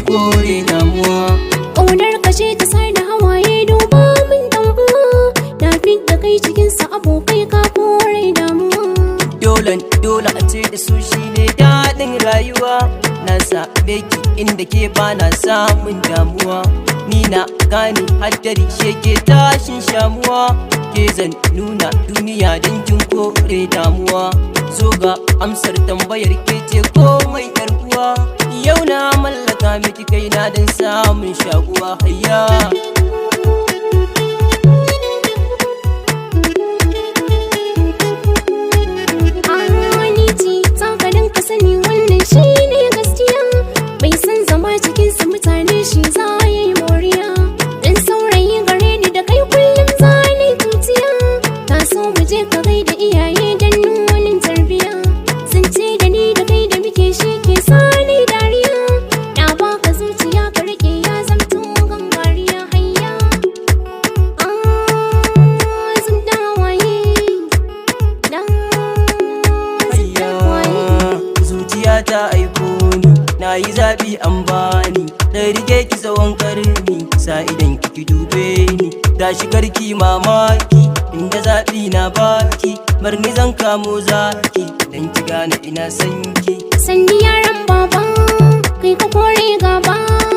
kore damuwa. Ƙaunar kashe ta sai da hawaye duba min dan uwa. Na fidda kai cikin sa abokai ka kore damuwa. Dole a ce da su shine daɗin rayuwa. Na sabe ki inda ke bana samun damuwa. Ni na gane haddari sheke tashin shamuwa. Ke zan nuna duniya don kin kore damuwa. Zo ga amsar tambayar ke ce komai yar uwa. Yau na mallaka miki kaina don samun shakuwa hayya. Cikin su mutane shi za yi moriya. Dan saurayi gare ni da kai kullum zani tutiya. Ta so mu je ka gaida iyaye dan nunin tarbiya. Sun ce da ni da kai da muke shi ke sani dariya. Na baka zuciya ka rike ya zamto gangariya hayya. Zan dawaye zuciya ta aiko ni, na yi zaɓi an bani. Da rike ki tsawon ƙarni, sa idan ki dube ni. Da shigar ki mamaki, inda zaɓi na baki. Marni zan kamo zaki, dan ki gane ina sanki. Sandi yaran baba, kai ka kore gaba.